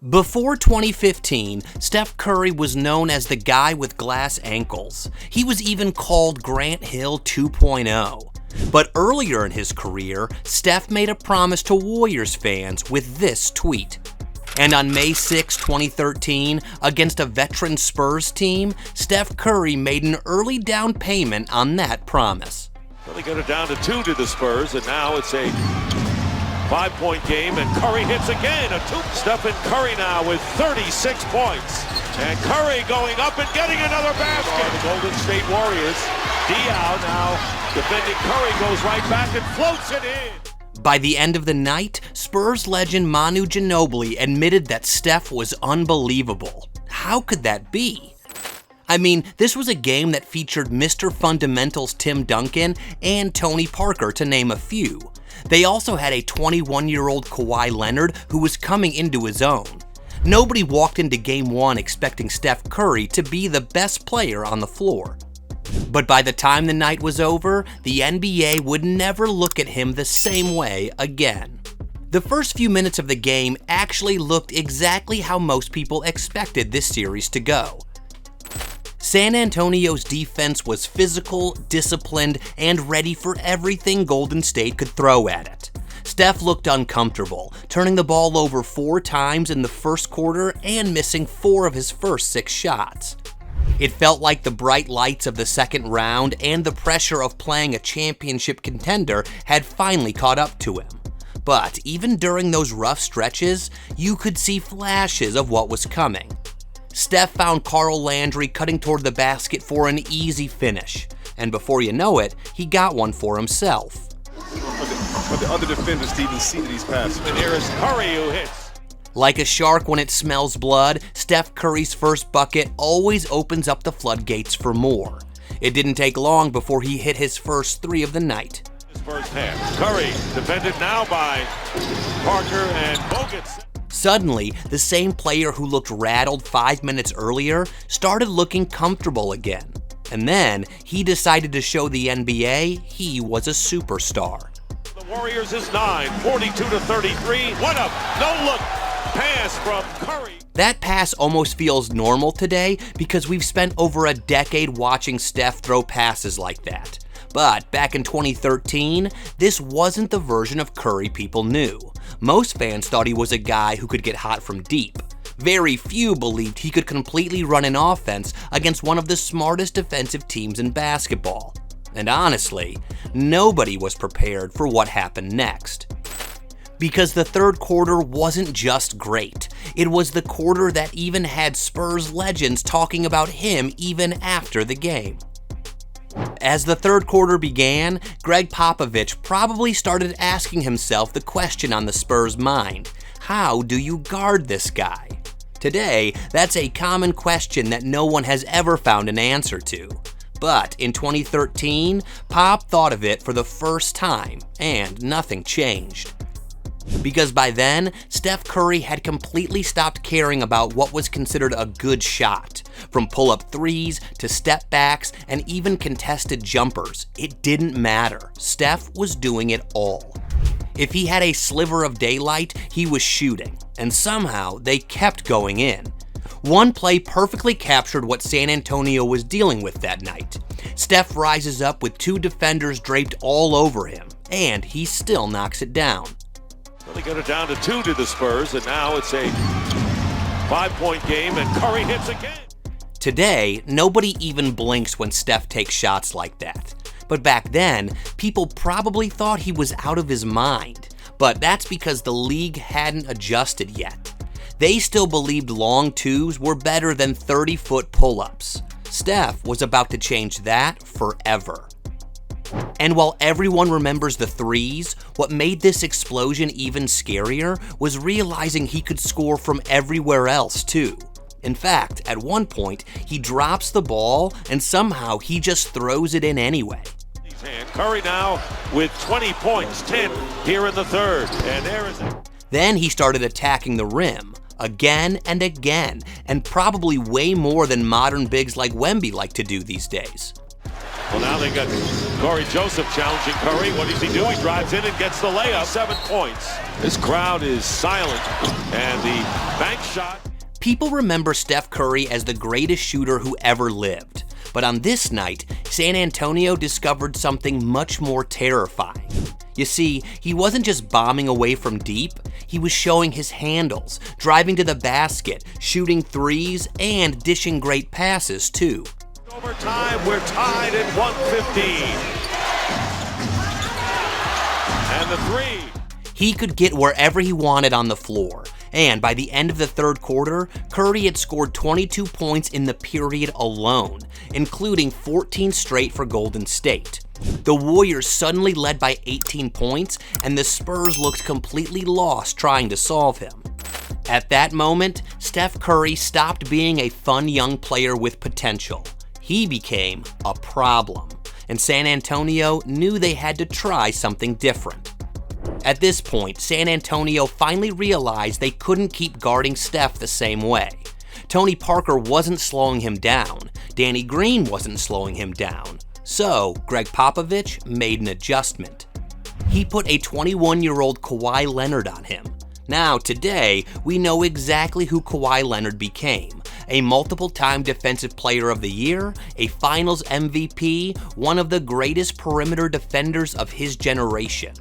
Before 2015, Steph Curry was known as the guy with glass ankles. He was even called Grant Hill 2.0. But earlier in his career, Steph made a promise to Warriors fans with this tweet. And on May 6, 2013, against a veteran Spurs team, Steph Curry made an early down payment on that promise. Well, they got it down to 2 to the Spurs, and now it's a 5-point game, and Curry hits again, a 2. Stephen Curry now with 36 points. And Curry going up and getting another basket. The Golden State Warriors. Diaw now defending Curry, goes right back and floats it in. By the end of the night, Spurs legend Manu Ginobili admitted that Steph was unbelievable. How could that be? I mean, this was a game that featured Mr. Fundamentals Tim Duncan and Tony Parker, to name a few. They also had a 21-year-old Kawhi Leonard who was coming into his own. Nobody walked into Game 1 expecting Steph Curry to be the best player on the floor. But by the time the night was over, the NBA would never look at him the same way again. The first few minutes of the game actually looked exactly how most people expected this series to go. San Antonio's defense was physical, disciplined, and ready for everything Golden State could throw at it. Steph looked uncomfortable, turning the ball over 4 times in the first quarter and missing 4 of his first 6 shots. It felt like the bright lights of the second round and the pressure of playing a championship contender had finally caught up to him. But even during those rough stretches, you could see flashes of what was coming. Steph found Carl Landry cutting toward the basket for an easy finish, and before you know it, he got one for himself. But the other defenders didn't even see that he's passing. And here is Curry who hits. Like a shark when it smells blood, Steph Curry's first bucket always opens up the floodgates for more. It didn't take long before he hit his first 3 of the night. His first half. Curry defended now by Parker and Bogut. Suddenly, the same player who looked rattled 5 minutes earlier started looking comfortable again. And then, he decided to show the NBA he was a superstar. The Warriors is 9, 42-33. What a no-look pass from Curry. That pass almost feels normal today because we've spent over a decade watching Steph throw passes like that. But back in 2013, this wasn't the version of Curry people knew. Most fans thought he was a guy who could get hot from deep. Very few believed he could completely run an offense against one of the smartest defensive teams in basketball. And honestly, nobody was prepared for what happened next. Because the third quarter wasn't just great. It was the quarter that even had Spurs legends talking about him even after the game. As the third quarter began, Gregg Popovich probably started asking himself the question on the Spurs' mind: how do you guard this guy? Today, that's a common question that no one has ever found an answer to. But in 2013, Pop thought of it for the first time, and nothing changed. Because by then, Steph Curry had completely stopped caring about what was considered a good shot. From pull-up threes to step backs and even contested jumpers, it didn't matter. Steph was doing it all. If he had a sliver of daylight, he was shooting, and somehow they kept going in. One play perfectly captured what San Antonio was dealing with that night. Steph rises up with 2 defenders draped all over him, and he still knocks it down. Well, they got it down to 2 to the Spurs, and now it's a 5-point game, and Curry hits again. Today, nobody even blinks when Steph takes shots like that. But back then, people probably thought he was out of his mind. But that's because the league hadn't adjusted yet. They still believed long 2s were better than 30-foot pull-ups. Steph was about to change that forever. And while everyone remembers the 3s, what made this explosion even scarier was realizing he could score from everywhere else too. In fact, at one point, he drops the ball and somehow he just throws it in anyway. Curry now with 20 points, 10 here in the third, and there is it. Then he started attacking the rim, again and again, and probably way more than modern bigs like Wemby like to do these days. Well, now they got Corey Joseph challenging Curry. What does he do? He drives in and gets the layup. 7 points. This crowd is silent. And the bank shot. People remember Steph Curry as the greatest shooter who ever lived. But on this night, San Antonio discovered something much more terrifying. You see, he wasn't just bombing away from deep, he was showing his handles, driving to the basket, shooting threes, and dishing great passes too. Overtime, we're tied at 115. And the three. He could get wherever he wanted on the floor. And by the end of the third quarter, Curry had scored 22 points in the period alone, including 14 straight for Golden State. The Warriors suddenly led by 18 points, and the Spurs looked completely lost trying to solve him. At that moment, Steph Curry stopped being a fun young player with potential. He became a problem, and San Antonio knew they had to try something different. At this point, San Antonio finally realized they couldn't keep guarding Steph the same way. Tony Parker wasn't slowing him down. Danny Green wasn't slowing him down. So, Gregg Popovich made an adjustment. He put a 21-year-old Kawhi Leonard on him. Now, today, we know exactly who Kawhi Leonard became. A multiple-time Defensive Player of the Year, a Finals MVP, one of the greatest perimeter defenders of his generation.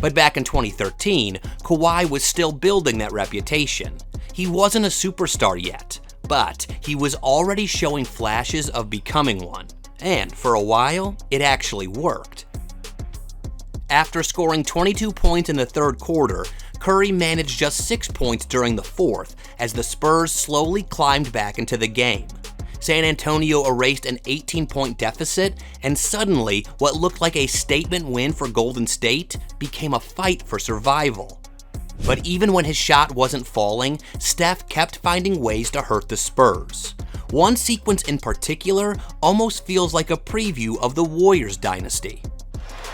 But back in 2013, Kawhi was still building that reputation. He wasn't a superstar yet, but he was already showing flashes of becoming one. And for a while, it actually worked. After scoring 22 points in the third quarter, Curry managed just 6 points during the fourth as the Spurs slowly climbed back into the game. San Antonio erased an 18-point deficit, and suddenly what looked like a statement win for Golden State became a fight for survival. But even when his shot wasn't falling, Steph kept finding ways to hurt the Spurs. One sequence in particular almost feels like a preview of the Warriors dynasty.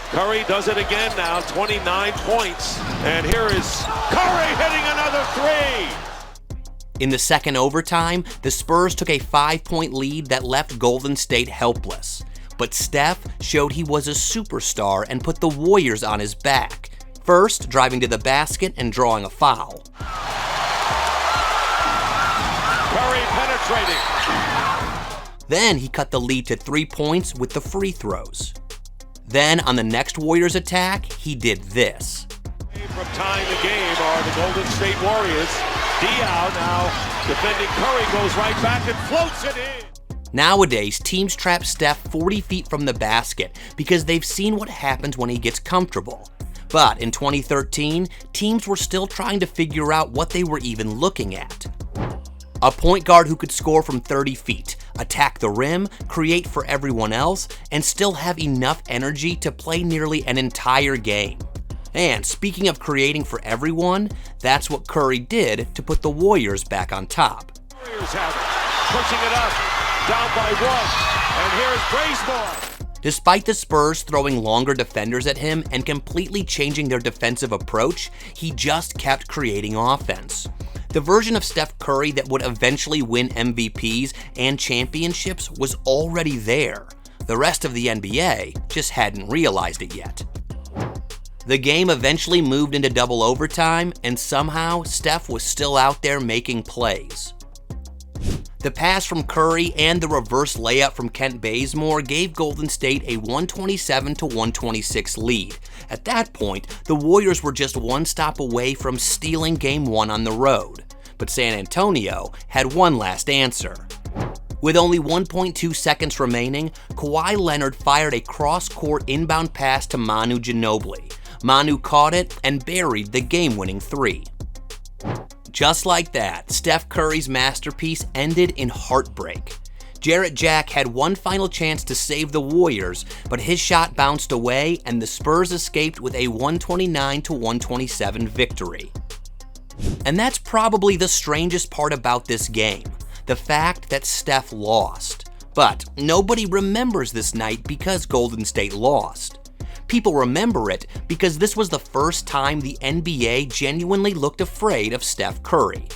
Curry does it again now, 29 points. And here is Curry hitting another three. In the second overtime, the Spurs took a 5-point lead that left Golden State helpless. But Steph showed he was a superstar and put the Warriors on his back. First, driving to the basket and drawing a foul. Curry penetrating. Then he cut the lead to 3 points with the free throws. Then on the next Warriors attack, he did this. From tying the game are the Golden State Warriors. Diaw now defending Curry goes right back and floats it in. Nowadays, teams trap Steph 40 feet from the basket because they've seen what happens when he gets comfortable. But in 2013, teams were still trying to figure out what they were even looking at. A point guard who could score from 30 feet, attack the rim, create for everyone else, and still have enough energy to play nearly an entire game. And speaking of creating for everyone, that's what Curry did to put the Warriors back on top. Warriors have it, pushing it up, down by one, and here's Bazemore. Despite the Spurs throwing longer defenders at him and completely changing their defensive approach, he just kept creating offense. The version of Steph Curry that would eventually win MVPs and championships was already there. The rest of the NBA just hadn't realized it yet. The game eventually moved into double overtime, and somehow Steph was still out there making plays. The pass from Curry and the reverse layup from Kent Bazemore gave Golden State a 127-126 lead. At that point, the Warriors were just one stop away from stealing Game 1 on the road. But San Antonio had one last answer. With only 1.2 seconds remaining, Kawhi Leonard fired a cross-court inbound pass to Manu Ginobili. Manu caught it and buried the game-winning three. Just like that, Steph Curry's masterpiece ended in heartbreak. Jarrett Jack had one final chance to save the Warriors, but his shot bounced away and the Spurs escaped with a 129-127 victory. And that's probably the strangest part about this game, the fact that Steph lost. But nobody remembers this night because Golden State lost. People remember it because this was the first time the NBA genuinely looked afraid of Steph Curry.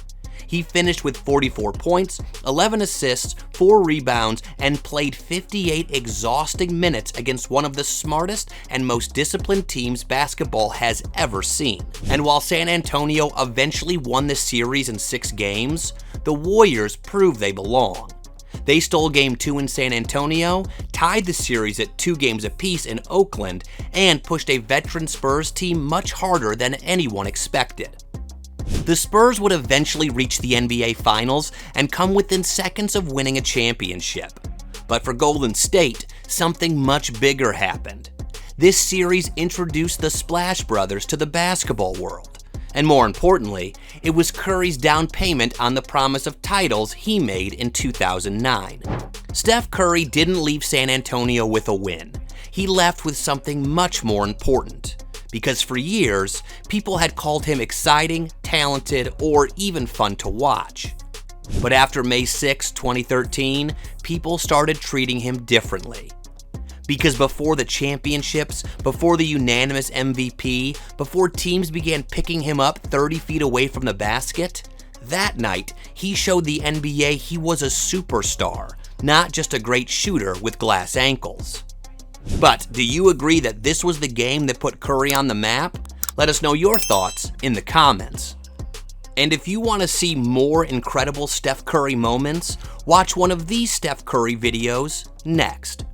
He finished with 44 points, 11 assists, 4 rebounds, and played 58 exhausting minutes against one of the smartest and most disciplined teams basketball has ever seen. And while San Antonio eventually won the series in 6 games, the Warriors proved they belong. They stole Game 2 in San Antonio, tied the series at 2 games apiece in Oakland, and pushed a veteran Spurs team much harder than anyone expected. The Spurs would eventually reach the NBA Finals and come within seconds of winning a championship. But for Golden State, something much bigger happened. This series introduced the Splash Brothers to the basketball world. And more importantly, it was Curry's down payment on the promise of titles he made in 2009. Steph Curry didn't leave San Antonio with a win. He left with something much more important. Because for years, people had called him exciting, talented, or even fun to watch. But after May 6, 2013, people started treating him differently. Because before the championships, before the unanimous MVP, before teams began picking him up 30 feet away from the basket, that night he showed the NBA he was a superstar, not just a great shooter with glass ankles. But do you agree that this was the game that put Curry on the map? Let us know your thoughts in the comments. And if you want to see more incredible Steph Curry moments, watch one of these Steph Curry videos next.